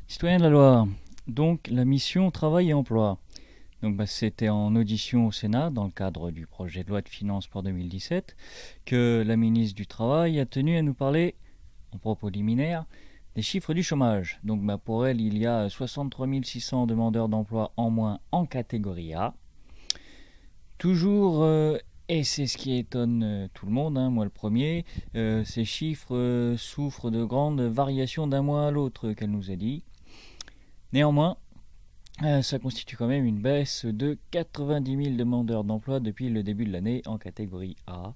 Citoyens de la Loire, donc la mission Travail et Emploi. Donc c'était en audition au Sénat dans le cadre du projet de loi de finances pour 2017 que la ministre du Travail a tenu à nous parler, en propos liminaire, des chiffres du chômage. Donc pour elle, il y a 63 600 demandeurs d'emploi en moins en catégorie A. Toujours, et c'est ce qui étonne tout le monde, moi le premier, ces chiffres souffrent de grandes variations d'un mois à l'autre qu'elle nous a dit. Néanmoins, ça constitue quand même une baisse de 90 000 demandeurs d'emploi depuis le début de l'année en catégorie A.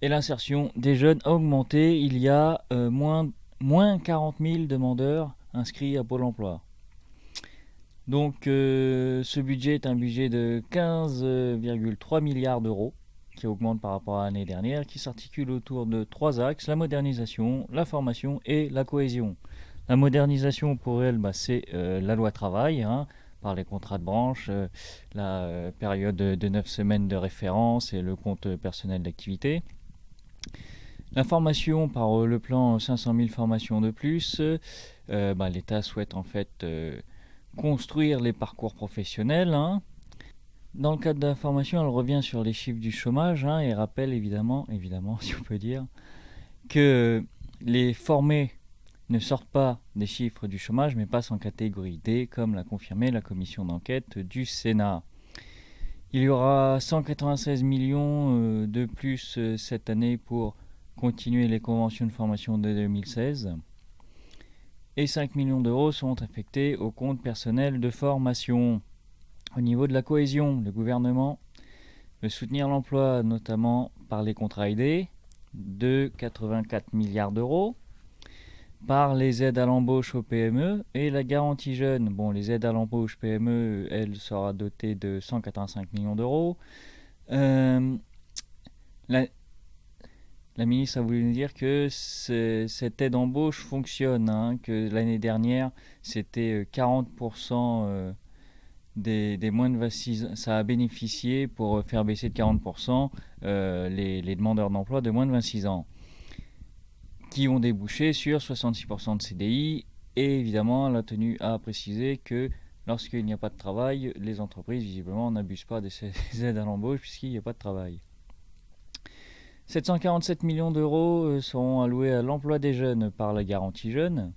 Et l'insertion des jeunes a augmenté. Il y a moins 40 000 demandeurs inscrits à Pôle emploi. Donc ce budget est un budget de 15,3 milliards d'euros qui augmente par rapport à l'année dernière, qui s'articule autour de trois axes: la modernisation, la formation et la cohésion. La modernisation pour elle, c'est la loi travail, par les contrats de branche, la période de 9 semaines de référence et le compte personnel d'activité. La formation par le plan 500 000 formations de plus, l'État souhaite en fait construire les parcours professionnels. Dans le cadre de la formation, elle revient sur les chiffres du chômage et rappelle évidemment, si on peut dire, que les formés ne sortent pas des chiffres du chômage mais passent en catégorie D, comme l'a confirmé la commission d'enquête du Sénat. Il y aura 196 millions de plus cette année pour continuer les conventions de formation de 2016 et 5 millions d'euros sont affectés au compte personnel de formation. Au niveau de la cohésion, le gouvernement veut soutenir l'emploi notamment par les contrats aidés de 84 milliards d'euros, par les aides à l'embauche aux PME et la garantie jeune. Les aides à l'embauche PME, elle sera dotée de 185 millions d'euros. La ministre a voulu nous dire que cette aide d'embauche fonctionne, que l'année dernière, c'était 40% des moins de 26 ans. Ça a bénéficié pour faire baisser de 40% les demandeurs d'emploi de moins de 26 ans, qui ont débouché sur 66% de CDI. Et évidemment, elle a tenu à préciser que lorsqu'il n'y a pas de travail, les entreprises visiblement n'abusent pas de ces aides à l'embauche puisqu'il n'y a pas de travail. 747 millions d'euros seront alloués à l'emploi des jeunes par la garantie jeune.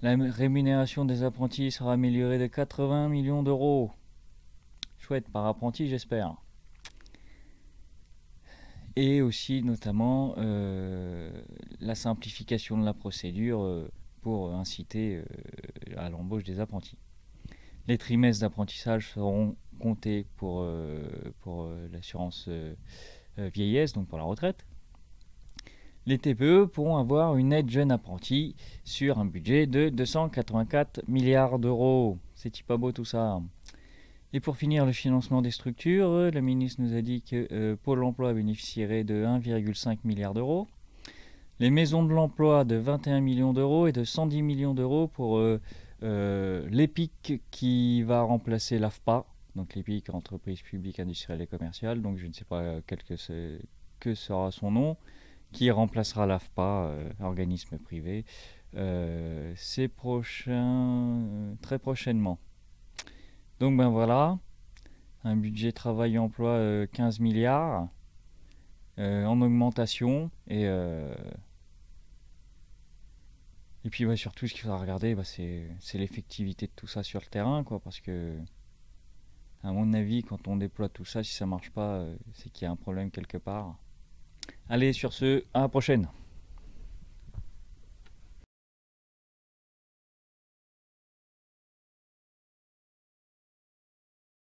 La rémunération des apprentis sera améliorée de 80 millions d'euros. Chouette, par apprenti j'espère. Et aussi notamment la simplification de la procédure pour inciter à l'embauche des apprentis. Les trimestres d'apprentissage seront comptés pour l'assurance vieillesse, donc pour la retraite. Les TPE pourront avoir une aide jeune apprenti sur un budget de 284 milliards d'euros. C'est pas beau tout ça. Et pour finir, le financement des structures, la ministre nous a dit que Pôle emploi bénéficierait de 1,5 milliard d'euros. Les maisons de l'emploi de 21 millions d'euros et de 110 millions d'euros pour l'EPIC qui va remplacer l'AFPA. Donc l'EPIC, entreprise publique industrielle et commerciale, donc je ne sais pas que sera son nom, qui remplacera l'AFPA, organisme privé, très prochainement. Donc voilà, un budget travail-emploi 15 milliards en augmentation et puis surtout ce qu'il faudra regarder, c'est l'effectivité de tout ça sur le terrain, parce que à mon avis, quand on déploie tout ça, si ça marche pas, c'est qu'il y a un problème quelque part. Allez, sur ce, à la prochaine.